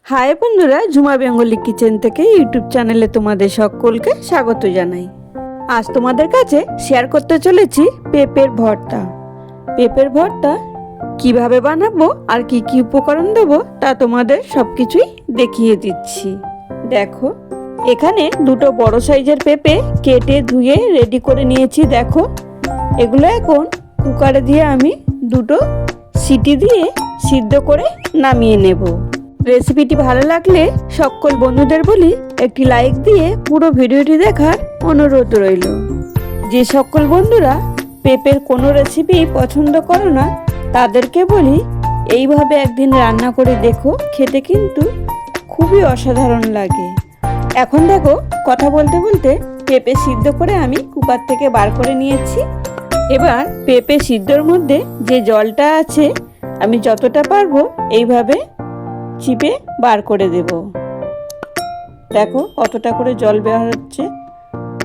High বন্ধুরা, Jhuma Bengali kitchen থেকে YouTube চ্যানেলে তোমাদের সকলকে স্বাগত জানাই। আজ তোমাদের কাছে শেয়ার করতে চলেছি পেঁপের ভর্তা। পেঁপের ভর্তা কিভাবে বানাবো আর কি কি উপকরণ দেবো তা তোমাদের সবকিছুই দেখিয়ে দিচ্ছি। দেখো, এখানে দুটো বড় সাইজের পেঁপে কেটে ধুয়ে রেডি করে নিয়েছি। দেখো, এগুলো এখন কুকারে দিয়ে আমি দুটো সিটি দিয়ে সিদ্ধ করে নামিয়ে নেব। রেসিপিটি ভালো লাগলে সকল বন্ধুদের বলি একটি লাইক দিয়ে পুরো ভিডিওটি দেখার অনুরোধ রইল। যে সকল বন্ধুরা পেঁপের কোনো রেসিপি পছন্দ করো না তাদেরকে বলি এইভাবে একদিন রান্না করে দেখো, খেতে কিন্তু খুবই অসাধারণ লাগে। এখন দেখো, কথা বলতে বলতে পেঁপে সিদ্ধ করে আমি কুকার থেকে বার করে নিয়েছি। এবার পেঁপে সিদ্ধর মধ্যে যে জলটা আছে আমি যতটা পারবো এইভাবে চিপে বার করে দেব। দেখো কতটা করে জল বের হচ্ছে।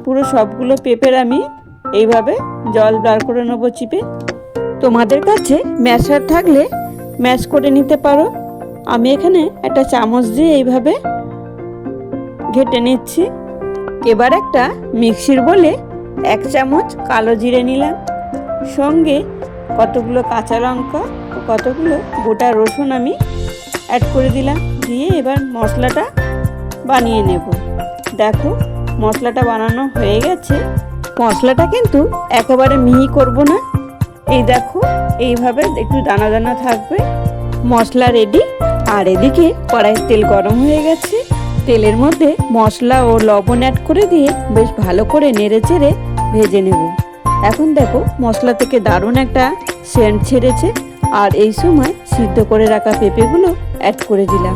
পুরো সবগুলো পেঁপের আমি এইভাবে জল বার করে নেবো চিপে। তোমাদের কাছে ম্যাশার থাকলে ম্যাশ করে নিতে পারো। আমি এখানে একটা চামচ দিয়ে এইভাবে ঘেটে নিচ্ছি। এবার একটা মিক্সির বলে 1 চামচ কালো জিরে নিলাম, সঙ্গে কতগুলো কাঁচা লঙ্কা ও কতগুলো গোটা রসুন আমি অ্যাড করে দিলাম। দিয়ে এবার মশলাটা বানিয়ে নেব। দেখো, মশলাটা বানানো হয়ে গেছে। মশলাটা কিন্তু একেবারে মিহি করব না, এই দেখো এইভাবে একটু দানা দানা থাকবে। মশলা রেডি। আর এদিকে কড়াইয়ের তেল গরম হয়ে গেছে। তেলের মধ্যে মশলা ও লবণ অ্যাড করে দিয়ে বেশ ভালো করে নেড়ে চেড়ে ভেজে নেব। এখন দেখো মশলা থেকে দারুণ একটা সেন্ট ছেড়েছে। আর এই সময় সিদ্ধ করে রাখা পেঁপেগুলো অ্যাড করে দিলাম।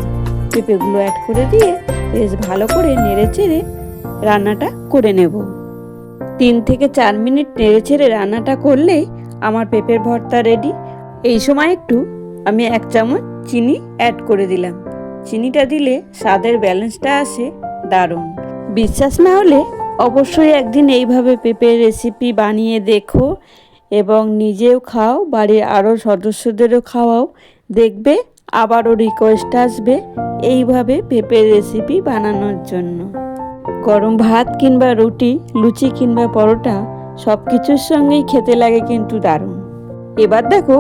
পেঁপেগুলো অ্যাড করে দিয়ে বেশ ভালো করে নেড়ে চেড়ে রান্নাটা করে নেব। 3 থেকে 4 মিনিট নেড়ে চেড়ে রান্নাটা করলেই আমার পেঁপের ভর্তা রেডি। এই সময় একটু আমি 1 চামচ চিনি অ্যাড করে দিলাম। চিনিটা দিলে স্বাদের ব্যালেন্সটা আসে দারুণ। বিশ্বাস না হলে অবশ্যই একদিন এইভাবে পেঁপের রেসিপি বানিয়ে দেখো এবং নিজেও খাও, বাড়ির আরও সদস্যদেরও খাওয়াও। দেখবে আবারও রিকোয়েস্ট আসবে এইভাবে পেঁপের রেসিপি বানানোর জন্য। গরম ভাত কিংবা রুটি, লুচি কিংবা পরোটা সব কিছুর সঙ্গেই খেতে লাগে কিন্তু দারুণ। এবার দেখো,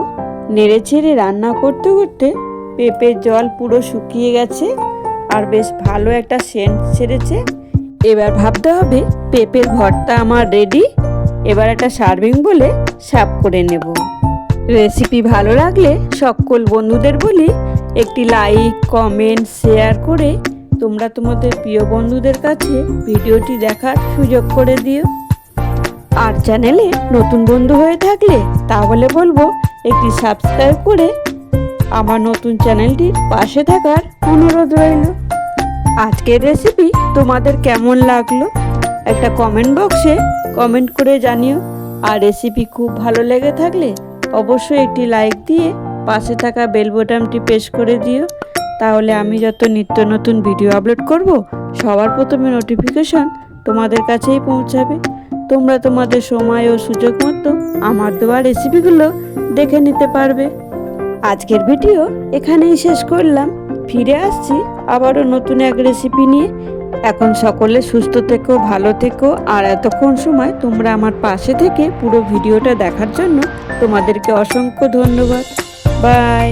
নেড়ে ছেড়ে রান্না করতে করতে পেঁপের জল পুরো শুকিয়ে গেছে আর বেশ ভালো একটা সেন্ট ছেড়েছে। এবার ভাবতে হবে পেঁপের ভর্তা আমার রেডি। এবার একটা সার্ভিং বলে সার্ভ করে নেব। রেসিপি ভালো লাগলে সকল বন্ধুদের বলি একটি লাইক, কমেন্ট, শেয়ার করে তোমরা তোমাদের প্রিয় বন্ধুদের কাছে ভিডিওটি দেখার সুযোগ করে দিও। আর চ্যানেলে নতুন বন্ধু হয়ে থাকলে তাহলে বলবো একটি সাবস্ক্রাইব করে আমার নতুন চ্যানেলটির পাশে থাকার অনুরোধ রইল। আজকের রেসিপি তোমাদের কেমন লাগলো একটা কমেন্ট বক্সে কমেন্ট করে জানিও। আর রেসিপি খুব ভালো লেগে থাকলে অবশ্যই একটি লাইক দিয়ে পাশে থাকা বেল বোতামটি প্রেস করে দিও। তাহলে আমি যত নিত্য নতুন ভিডিও আপলোড করব সবার প্রথমে নোটিফিকেশন তোমাদের কাছেই পৌঁছাবে। তোমরা তোমাদের সময় ও সুযোগ মতো আমার দেওয়া রেসিপিগুলো দেখে নিতে পারবে। আজকের ভিডিও এখানেই শেষ করলাম। ফিরে আসছি আবারও নতুন এক রেসিপি নিয়ে। এখন সকলে সুস্থ থেকো, ভালো থেকো। আর এতক্ষণ সময় তোমরা আমার পাশে থেকে পুরো ভিডিওটা দেখার জন্য তোমাদেরকে অসংখ্য ধন্যবাদ। বাই।